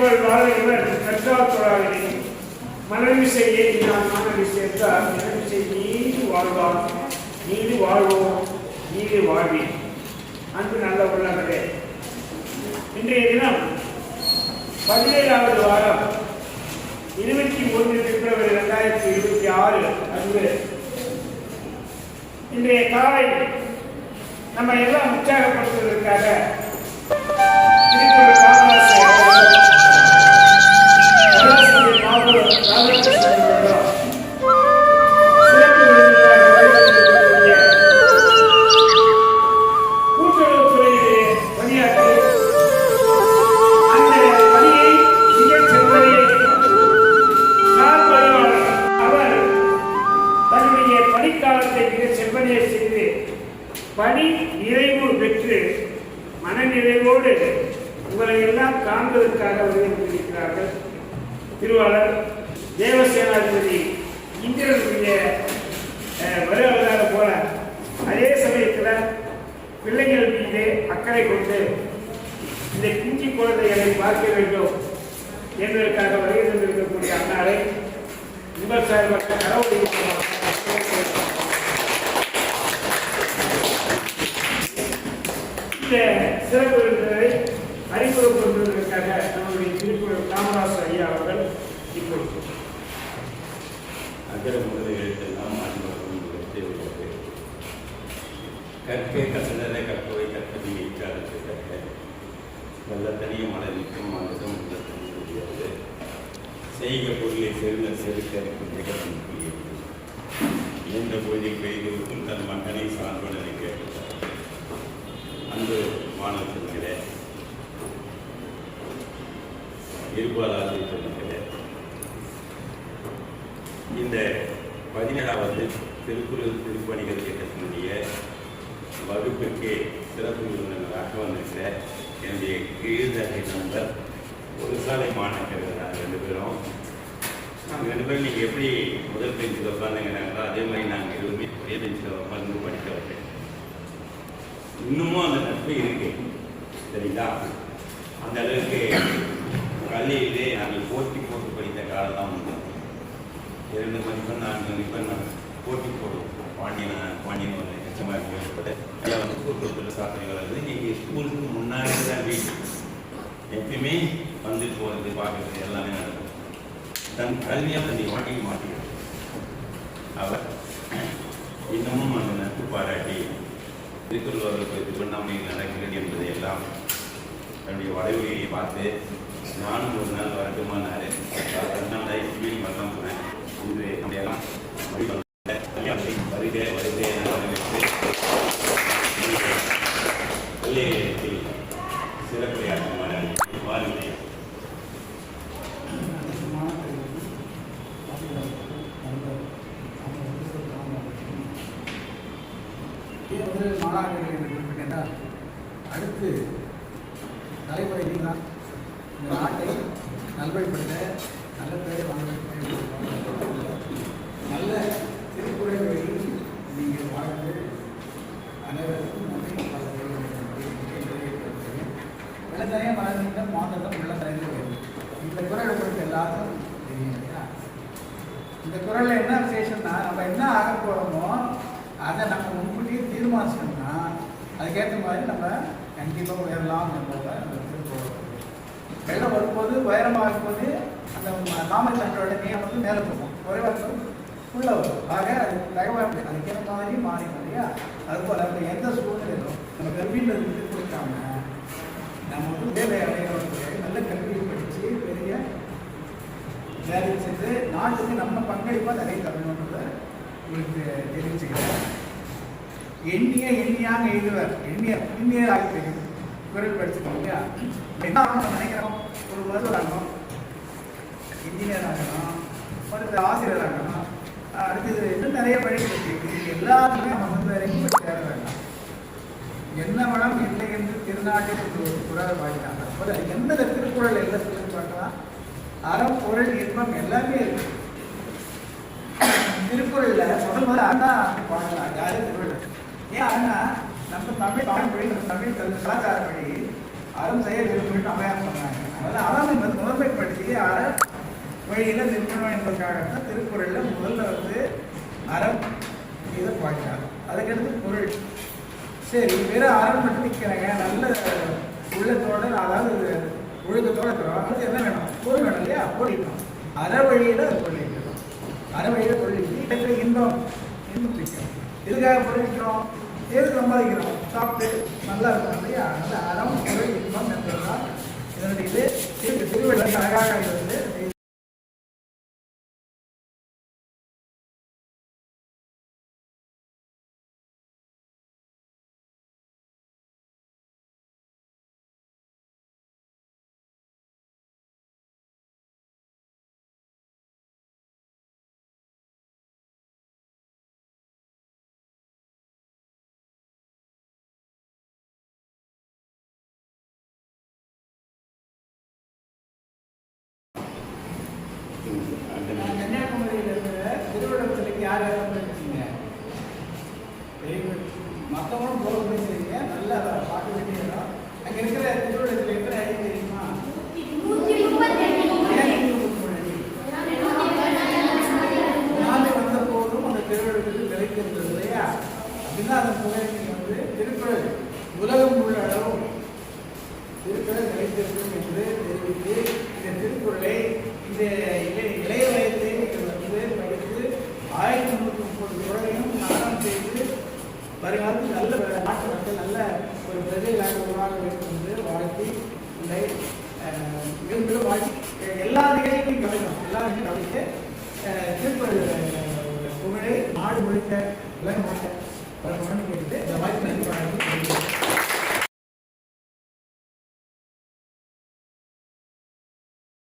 புகழ் வாழ இவர் கற்றாத்தொழாவினை மனவிசை ஏற்றினான் மனவிசை என்றால் மனவிசை நீடு வாழ்வார் நீடு வாழ்வோம் நீடு வாழ்வேன். அன்பு நல்ல உள்ளவர்களே, இன்றைய தினம் 17வது வாரம் 21 பிப்ரவரி 2026 அன்று இன்றைய காலை நம்ம எல்லாம் உற்சாகப்படுத்துவதற்காக பணி நிறைவு பெற்று மனநிறைவோடு உங்களை எல்லாம் காண்பதற்காக வருகிறார்கள். திருவாளர் தேவசேனாதிபதி இந்திரனுடைய வருவதாக போல அதே சமயத்தில் பிள்ளைகள் மீது அக்கறை கொண்டு இந்த பிஞ்சி குழந்தைகளை பார்க்க வேண்டும் என்பதற்காக வருகை தந்திருக்கக்கூடிய அன்னாரை உங்கள் சார்பாக கடவுளை இந்த சிறப்பு விருந்தினரை அறிமுகப்படுத்துவதற்காக நம்முடைய திருக்குறள் காமராசர் ஐயா அவர்கள் இப்பொழுது அகர முதல் எழுத்தெல்லாம் கற்கே கசனரை கற்பவை கற்பதி வைக்காதது கற்க வெள்ளத்தனியும் மலரிக்கும் மனதும் உள்ளத்தும் முடியாது செய்க பொருளை செருந்த செருக்கருக்கும் நிகழ்ச்சி புரியுது எந்த பொழுதில் பெய்தும் தன் மகனை சார்புடனை கேட்டார். அன்பு மாணவர்களே, இருபாலாசிரியர்களே, இந்த 17வது திருக்குறள் திருப்பணிகள் இயக்கத்தினுடைய வகுப்பிற்கு சிறப்பு விருந்தினராக வந்திருக்கிற என்னுடைய கீழ்தகை நண்பர் ஒரு சாலை மாணவர்கள் நாங்கள் 2 பேரும். நாங்கள் 2 பேரும் நீங்கள் எப்படி முதல் பெஞ்சில் உட்காந்துங்கிறாங்களோ அதே மாதிரி நாங்கள் எதுவுமே ஒரே பெஞ்சில் உட்காந்து படிக்க வந்தேன். இன்னமும் அந்த நட்பு இருக்கு, சரிங்களா? அந்த அளவுக்கு கல்வியிலே நாங்கள் போட்டி போட்டு படித்த காலம் தான் உண்டு. 2 மதிப்பெண் 4 மதிப்பெண் போட்டி போடுவோம். பாண்டியன் ஒரு கட்சமாக ஏற்பட்ட ஐயா வந்து கூட்டுறவுல சாதனைகள் வந்து நீங்கள் ஸ்கூலுக்கு முன்னாடி தான் வீட்டு எப்பயுமே வந்து போகிறது பார்க்குறது எல்லாமே நடக்கும். தன் கல்வியாக தன்னை வாட்டிக்க மாட்டேங்கிறது. அவர் இன்னமும் அந்த நட்பு பாராட்டி திருக்குறள் திருவண்ணாமலையில் நடக்கிறது என்பதை எல்லாம் தன்னுடைய வளைவுரையை பார்த்து நானும் ஒரு நாள் வரட்டுமானாரு. 2 நாள் வீடு வரலாம் போனேன். இன்று நம்மையெல்லாம் வருகை வருகை பள்ளியில் சிறப்புரையாற்றுமாறு வாருங்கள். மாணவர்கள் குறிப்பிட்டால் அடுத்து தலைமுறை தான் இந்த நாட்டை நல்வழிப்படுத்த நல்ல பேர் வாங்க நல்ல திருக்குறள் வழியில் நீங்கள் வாழ்ந்து அனைவருக்கும் நன்றி வெள்ளத்தனையாக வளர்ந்த மாநிலம் உள்ள தலைவர் இந்த குரலை பொறுத்து எல்லாருக்கும் தெரியும் இல்லையா? இந்த குரலில் என்ன விசேஷம்னா நம்ம என்ன ஆக போகிறோமோ அதை நம்ம முன்கூட்டியே தீர்மானிச்சோம்னா அதுக்கேற்ற மாதிரி நம்ம கண்டிப்பாக உயரலாம் என்பதை வெள்ளம் வரும்போது உயரமாகும் போது அந்த காமச்சண்டோட நீளம் வந்து மேலே போகும், குறைவாக உள்ள வரும். ஆக அது தகவல் அதுக்கேற்ற மாதிரி மாறிடும் இல்லையா? அதுபோல் அப்படி எந்த சூழ்நிலையிலும் நம்ம கல்வியில் இருந்து கொடுக்காம நம்ம வந்து வேலை அடைகிறவங்களுக்கு நல்ல கல்வியை படித்து பெரிய வேலை செஞ்சு நாட்டுக்கு நம்ம பங்களிப்பாக நிறைய தரணுன்றதை உங்களுக்கு தெரிவிச்சுக்கிறேன். எண்ணியாக எழுதுவர் எண்ணியர் ஆகி குரல் படிச்சுக்கோங்க இல்லையா? என்ன ஆகணும் நினைக்கிறோம்? ஒரு மருத்துவர் ஆகணும், இன்ஜினியர் ஆகணும், ஒரு ஆசிரியர் ஆகணும், அடுத்தது இன்னும் நிறைய படிக்கிறது. இது எல்லாத்துக்குமே நம்ம வந்து வரைக்கும் தேவை வேண்டாம். என்ன வளம் இல்லை என்று திருநாட்டில் ஒரு குரல் பாடினாங்க. போல எந்த திருக்குறள் எல்லாம் சொல்லி பார்க்கலாம், அறம் பொருள் இன்பம் எல்லாமே இருக்கு. திருக்குறள்ல முதல்ல அண்ணா பாடலாம். யாரு திருக்குறள்? ஏன் அண்ணா நம்ம தமிழ் பழமொழி, நம்ம தமிழ் கலாச்சாரப்படி அறம் செய்ய விரும்பிட்டு அம்மையார் சொன்னாங்க. அதனால அறம் என்பது முதன்மை அற வழியில நிற்கணும் என்பதற்காகத்தான் திருக்குறள்ல முதல்ல வந்து அறம் இதை பார்க்கிறாங்க. அதுக்கடுத்து பொருள். சரி, வெறும் அறம் மட்டும் நிற்கிறாங்க, நல்ல உள்ளத்தோட, அதாவது ஒழுக்கத்தோட இருக்கிறோம். அது என்ன வேணும்? பொருள் வேணும் இல்லையா? பொருளிக்கணும். அற வழியில பொருளிக்கணும். அற வழியில பொருளிக்கு இன்பம் இன்பம். எதுக்காக பொருளிக்கிறோம்? எது சம்பாதிக்கிறோம்? சாப்பிட்டு நல்லா இருக்கணும் இல்லையா? அந்த அறம் பொருள் இன்பம் என்பதுதான் இதனுடைய இது. திருவள்ளுவர் அழகாக இருந்து கன்னியாகுமரியில் இருக்கிற திருவள்ளுவத்துக்கு யார் யாரும் போயிருக்கீங்க? மற்றவங்களும் போக போயிருக்கீங்க. நல்லா அதை பார்க்க வேண்டிய